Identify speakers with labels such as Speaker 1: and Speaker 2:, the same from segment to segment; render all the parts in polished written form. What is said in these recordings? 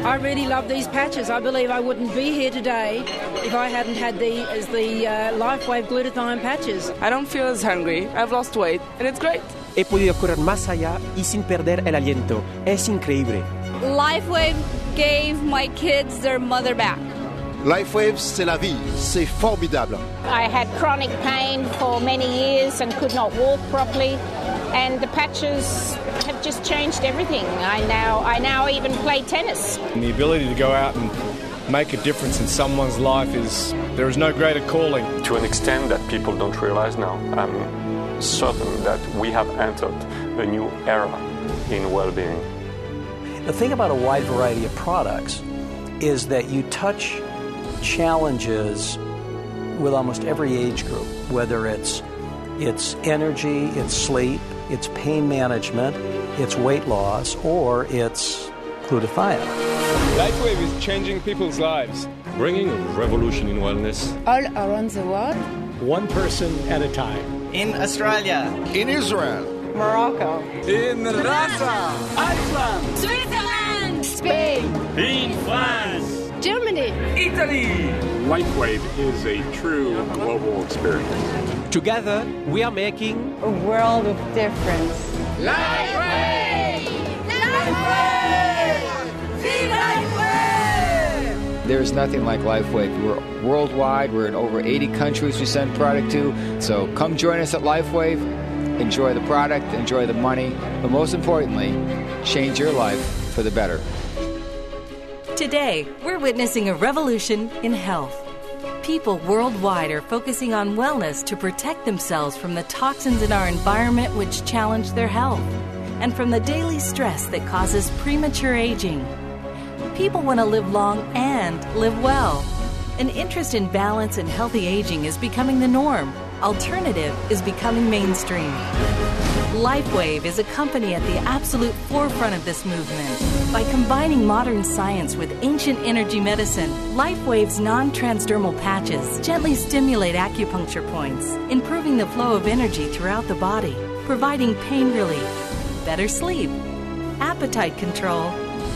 Speaker 1: I really love these patches. I believe I wouldn't be here today if I hadn't had the LifeWave glutathione patches.
Speaker 2: I don't feel as hungry. I've lost weight, and it's great.
Speaker 3: He podido correr más allá y sin perder el aliento. Es increíble.
Speaker 4: LifeWave gave my kids their mother back.
Speaker 5: LifeWave, c'est la vie. C'est formidable.
Speaker 6: I had chronic pain for many years and could not walk properly, and the patches have just changed everything. I now even play tennis.
Speaker 7: And the ability to go out and make a difference in someone's life there is no greater calling.
Speaker 8: To an extent that people don't realize now, I'm certain that we have entered a new era in well-being.
Speaker 9: The thing about a wide variety of products is that you touch challenges with almost every age group, whether it's energy, it's sleep, it's pain management, it's weight loss, or it's glutathione.
Speaker 7: LifeWave is changing people's lives,
Speaker 10: bringing a revolution in wellness
Speaker 4: All around the world.
Speaker 11: One person at a time.
Speaker 12: In Australia.
Speaker 5: In Israel.
Speaker 4: Morocco.
Speaker 7: in Russia,
Speaker 4: Iceland. Switzerland. Spain.
Speaker 10: in France,
Speaker 4: Germany.
Speaker 10: Italy.
Speaker 13: LifeWave is a true global experience.
Speaker 3: Together, we are making
Speaker 4: a world of difference.
Speaker 1: LifeWave! LifeWave! See LifeWave!
Speaker 12: There's nothing like LifeWave. We're worldwide. We're in over 80 countries we send product to. So come join us at LifeWave. Enjoy the product, enjoy the money, but most importantly, change your life for the better.
Speaker 14: Today, we're witnessing a revolution in health. People worldwide are focusing on wellness to protect themselves from the toxins in our environment which challenge their health, and from the daily stress that causes premature aging. People want to live long and live well. An interest in balance and healthy aging is becoming the norm. Alternative is becoming mainstream. LifeWave is a company at the absolute forefront of this movement. By combining modern science with ancient energy medicine, LifeWave's non-transdermal patches gently stimulate acupuncture points, improving the flow of energy throughout the body, providing pain relief, better sleep, appetite control,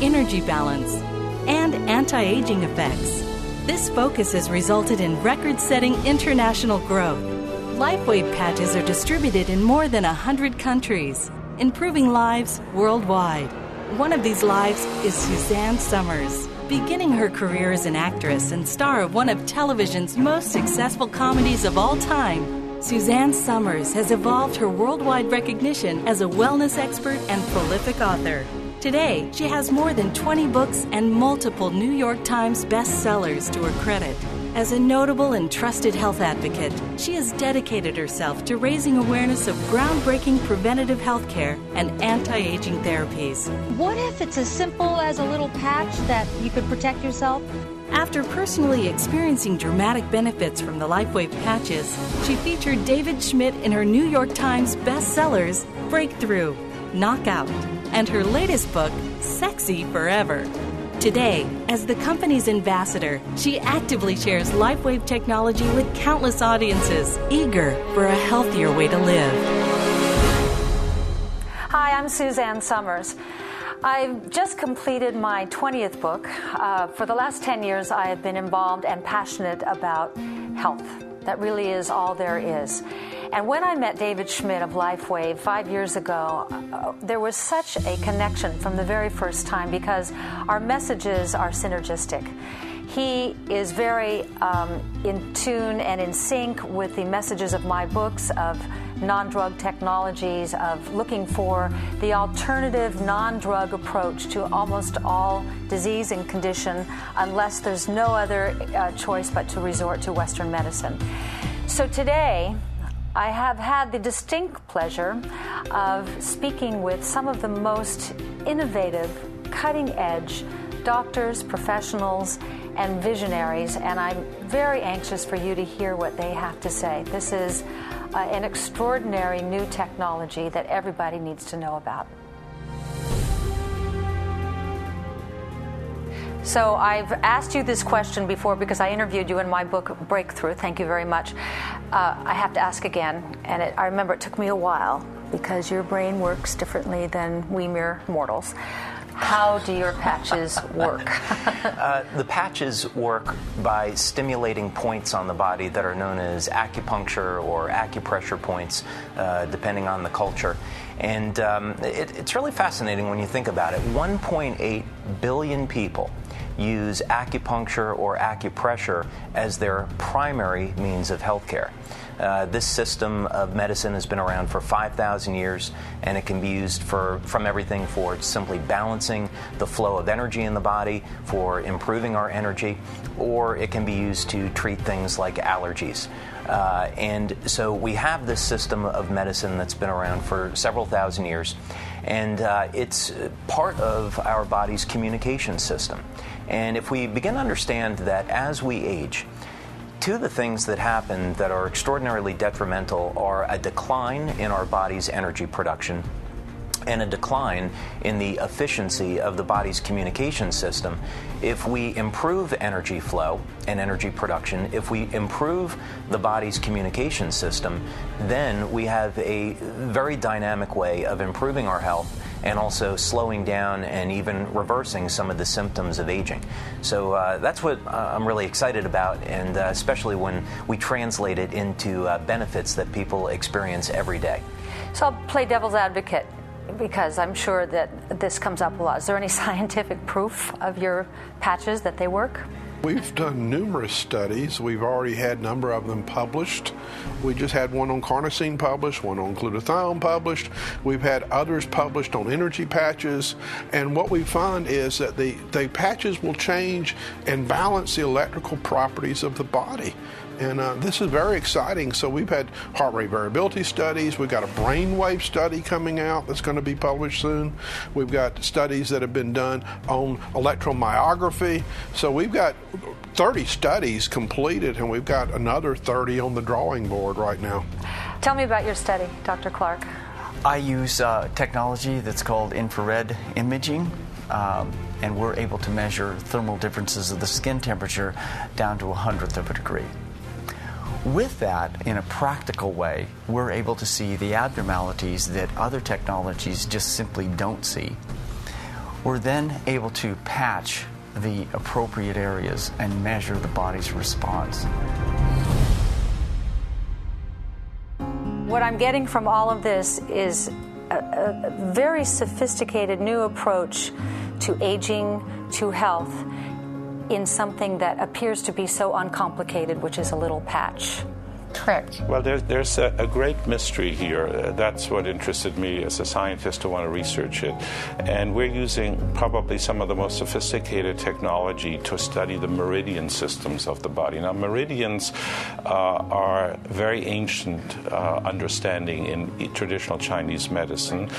Speaker 14: energy balance, and anti-aging effects. This focus has resulted in record-setting international growth. LifeWave patches are distributed in more than 100 countries, improving lives worldwide. One of these lives is Suzanne Summers. Beginning her career as an actress and star of one of television's most successful comedies of all time, Suzanne Summers has evolved her worldwide recognition as a wellness expert and prolific author. Today, she has more than 20 books and multiple New York Times bestsellers to her credit. As a notable and trusted health advocate, she has dedicated herself to raising awareness of groundbreaking preventative health care and anti-aging therapies.
Speaker 15: What if it's as simple as a little patch that you could protect yourself?
Speaker 14: After personally experiencing dramatic benefits from the LifeWave patches, she featured David Schmidt in her New York Times bestsellers Breakthrough, Knockout, and her latest book, Sexy Forever. Today, as the company's ambassador, she actively shares LifeWave technology with countless audiences, eager for a healthier way to live.
Speaker 16: Hi, I'm Suzanne Summers. I've just completed my 20th book. For the last 10 years, I have been involved and passionate about health. That really is all there is. And when I met David Schmidt of LifeWave 5 years ago, there was such a connection from the very first time because our messages are synergistic. He is very in tune and in sync with the messages of my books, of non-drug technologies, of looking for the alternative non-drug approach to almost all disease and condition unless there's no other choice but to resort to Western medicine. So today, I have had the distinct pleasure of speaking with some of the most innovative, cutting-edge doctors, professionals, and visionaries, and I'm very anxious for you to hear what they have to say. This is an extraordinary new technology that everybody needs to know about. So I've asked you this question before because I interviewed you in my book, Breakthrough. Thank you very much. I have to ask again, and I remember it took me a while because your brain works differently than we mere mortals. How do your patches work?
Speaker 17: The patches work by stimulating points on the body that are known as acupuncture or acupressure points, depending on the culture. And it's really fascinating when you think about it. 1.8 billion people use acupuncture or acupressure as their primary means of healthcare. This system of medicine has been around for 5,000 years, and it can be used from everything for simply balancing the flow of energy in the body, for improving our energy, or it can be used to treat things like allergies. And so we have this system of medicine that's been around for several thousand years, and it's part of our body's communication system. And if we begin to understand that as we age, two of the things that happen that are extraordinarily detrimental are a decline in our body's energy production and a decline in the efficiency of the body's communication system. If we improve energy flow and energy production, if we improve the body's communication system, then we have a very dynamic way of improving our health and also slowing down and even reversing some of the symptoms of aging. So that's what I'm really excited about, and especially when we translate it into benefits that people experience every day.
Speaker 16: So I'll play devil's advocate, because I'm sure that this comes up a lot. Is there any scientific proof of your patches that they work?
Speaker 18: We've done numerous studies. We've already had a number of them published. We just had one on carnosine published, one on glutathione published. We've had others published on energy patches. And what we find is that the patches will change and balance the electrical properties of the body. And this is very exciting. So we've had heart rate variability studies. We've got a brainwave study coming out that's going to be published soon. We've got studies that have been done on electromyography. So we've got 30 studies completed, and we've got another 30 on the drawing board right now.
Speaker 16: Tell me about your study, Dr. Clark.
Speaker 19: I use technology that's called infrared imaging. And we're able to measure thermal differences of the skin temperature down to 1/100th of a degree. With that, in a practical way, we're able to see the abnormalities that other technologies just simply don't see. We're then able to patch the appropriate areas and measure the body's response.
Speaker 16: What I'm getting from all of this is a very sophisticated new approach to aging, to health, in something that appears to be so uncomplicated, which is a little patch. Correct.
Speaker 13: Well, there's a great mystery here. That's what interested me as a scientist to want to research it. And we're using probably some of the most sophisticated technology to study the meridian systems of the body. Now, meridians are very ancient understanding in traditional Chinese medicine.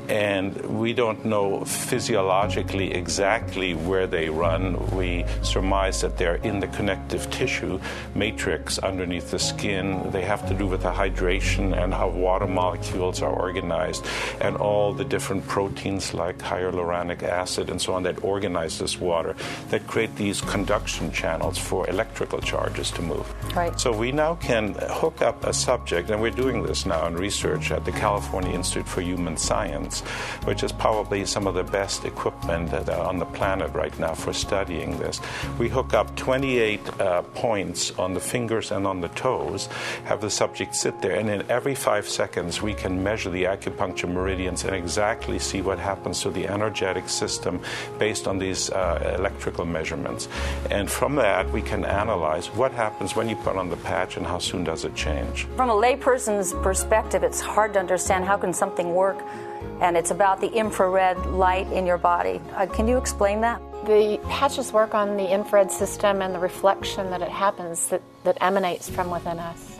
Speaker 13: And we don't know physiologically exactly where they run. We surmise that they're in the connective tissue matrix underneath the skin. They have to do with the hydration and how water molecules are organized and all the different proteins like hyaluronic acid and so on that organize this water, that create these conduction channels for electrical charges to move.
Speaker 16: Right.
Speaker 13: So we now can hook up a subject, and we're doing this now in research at the California Institute for Human Science, which is probably some of the best equipment on the planet right now for studying this. We hook up 28 points on the fingers and on the toes, have the subject sit there, and in every 5 seconds we can measure the acupuncture meridians and exactly see what happens to the energetic system based on these electrical measurements. And from that we can analyze what happens when you put on the patch and how soon does it change.
Speaker 16: From a layperson's perspective, it's hard to understand how can something work, and it's about the infrared light in your body. Can you explain that?
Speaker 20: The patches work on the infrared system and the reflection that it happens that emanates from within us.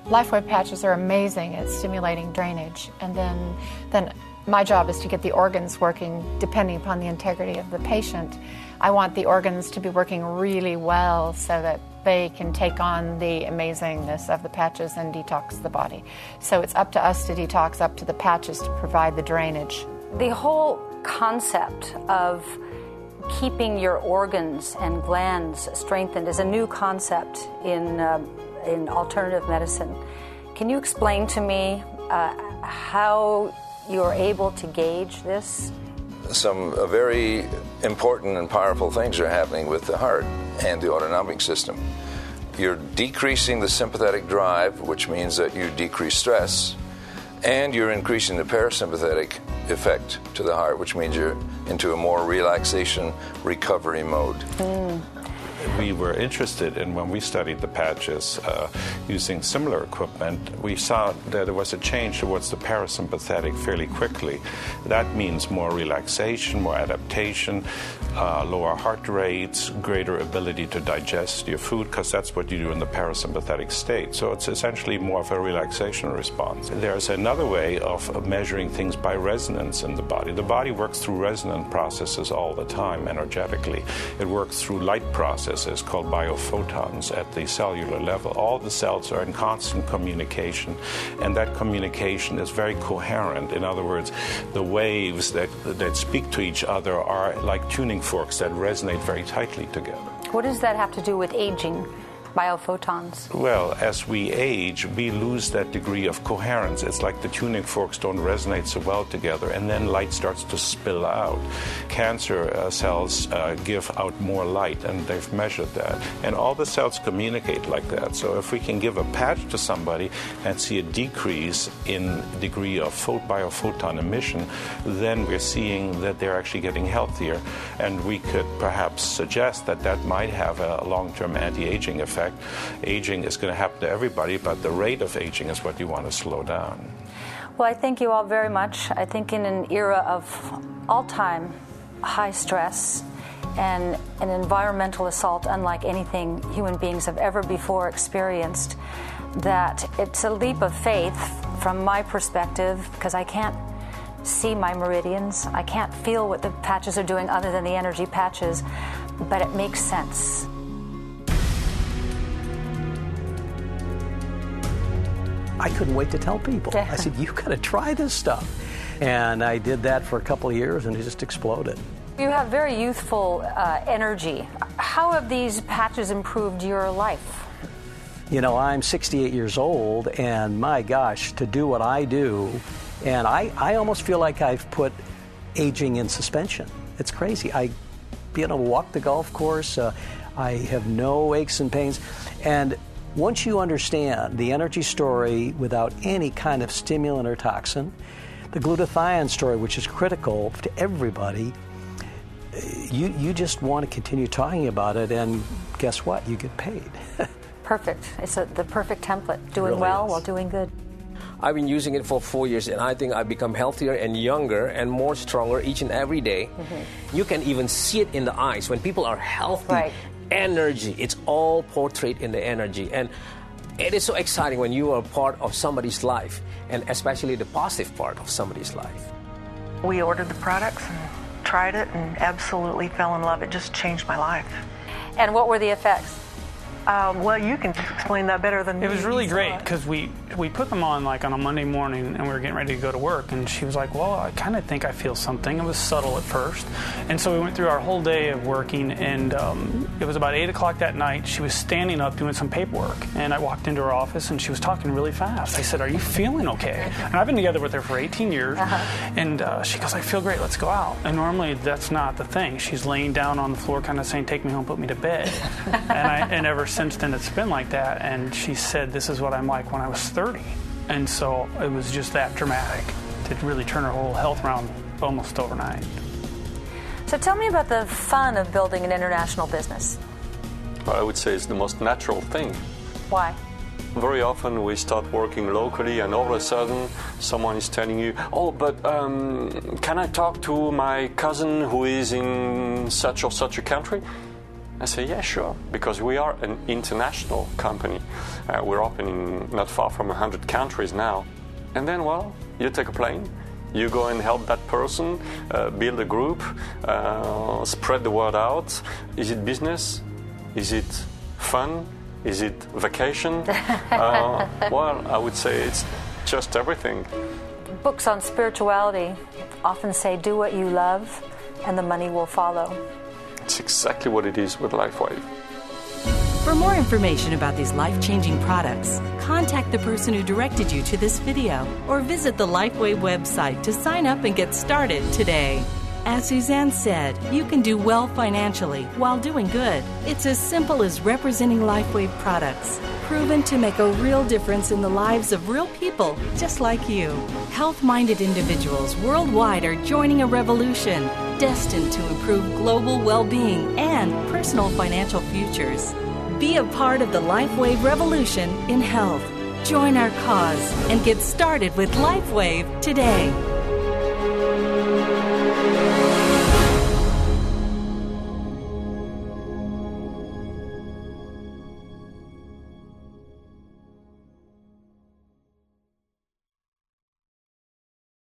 Speaker 20: LifeWave patches are amazing at stimulating drainage, and then my job is to get the organs working depending upon the integrity of the patient. I want the organs to be working really well so that they can take on the amazingness of the patches and detox the body. So it's up to us to detox, up to the patches to provide the drainage.
Speaker 16: The whole concept of keeping your organs and glands strengthened is a new concept in alternative medicine. Can you explain to me how you're able to gauge this?
Speaker 21: some very important and powerful things are happening with the heart and the autonomic system. You're decreasing the sympathetic drive, which means that you decrease stress, and you're increasing the parasympathetic effect to the heart, which means you're into a more relaxation recovery mode.
Speaker 13: We were interested in, when we studied the patches using similar equipment, we saw that there was a change towards the parasympathetic fairly quickly. That means more relaxation, more adaptation, lower heart rates, greater ability to digest your food, because that's what you do in the parasympathetic state. So it's essentially more of a relaxation response. There's another way of measuring things by resonance in the body. The body works through resonant processes all the time energetically. It works through light processes called biophotons at the cellular level. All the cells are in constant communication, and that communication is very coherent. In other words, the waves that speak to each other are like tuning forks that resonate very tightly together.
Speaker 16: What does that have to do with aging? Biophotons?
Speaker 13: Well, as we age, we lose that degree of coherence. It's like the tuning forks don't resonate so well together, and then light starts to spill out. Cancer cells give out more light, and they've measured that. And all the cells communicate like that. So if we can give a patch to somebody and see a decrease in degree of biophoton emission, then we're seeing that they're actually getting healthier. And we could perhaps suggest that that might have a long-term anti-aging effect. Aging is going to happen to everybody, but the rate of aging is what you want to slow down.
Speaker 16: Well, I thank you all very much. I think in an era of all-time high stress and an environmental assault unlike anything human beings have ever before experienced, that it's a leap of faith from my perspective, because I can't see my meridians. I can't feel what the patches are doing other than the energy patches, but it makes sense.
Speaker 9: I couldn't wait to tell people. I said, you've got to try this stuff. And I did that for a couple of years, and it just exploded.
Speaker 16: You have very youthful energy. How have these patches improved your life?
Speaker 9: You know, I'm 68 years old, and my gosh, to do what I do, and I almost feel like I've put aging in suspension. It's crazy. I walk the golf course. I have no aches and pains. And once you understand the energy story without any kind of stimulant or toxin, the glutathione story, which is critical to everybody, you just want to continue talking about it, and guess what? You get paid.
Speaker 16: Perfect. It's the perfect template. Doing really well while doing good.
Speaker 22: I've been using it for 4 years, and I think I've become healthier and younger and more stronger each and every day. Mm-hmm. You can even see it in the eyes. When people are healthy, right. Energy, it's all portrayed in the energy. And it is so exciting when you are part of somebody's life, and especially the positive part of somebody's life.
Speaker 23: We ordered the products and tried it and absolutely fell in love. It just changed my life.
Speaker 16: And what were the effects?
Speaker 23: Well, you can explain that better than me.
Speaker 24: It was really great because we put them on like on a Monday morning, and we were getting ready to go to work, and she was like, well, I kind of think I feel something. It was subtle at first. And so we went through our whole day of working, and it was about 8 o'clock that night. She was standing up doing some paperwork, and I walked into her office, and she was talking really fast. I said, are you feeling okay? And I've been together with her for 18 years, and she goes, I feel great, let's go out. And normally that's not the thing. She's laying down on the floor kind of saying, take me home, put me to bed. and ever since then it's been like that, and she said, this is what I'm like when I was 30. And so it was just that dramatic to really turn her whole health around almost overnight.
Speaker 16: So tell me about the fun of building an international business.
Speaker 8: Well, I would say it's the most natural thing.
Speaker 16: Why?
Speaker 8: Very often we start working locally, and all of a sudden someone is telling you, oh, but can I talk to my cousin who is in such or such a country? I say, yeah, sure, because we are an international company. We're opening not far from 100 countries now. And then, well, you take a plane, you go and help that person, build a group, spread the word out. Is it business? Is it fun? Is it vacation? Well, I would say it's just everything.
Speaker 16: Books on spirituality often say, do what you love, and the money will follow.
Speaker 8: It's exactly what it is with LifeWave.
Speaker 14: For more information about these life-changing products, contact the person who directed you to this video or visit the LifeWave website to sign up and get started today. As Suzanne said, you can do well financially while doing good. It's as simple as representing LifeWave products, proven to make a real difference in the lives of real people just like you. Health-minded individuals worldwide are joining a revolution destined to improve global well-being and personal financial futures. Be a part of the LifeWave revolution in health. Join our cause and get started with LifeWave today.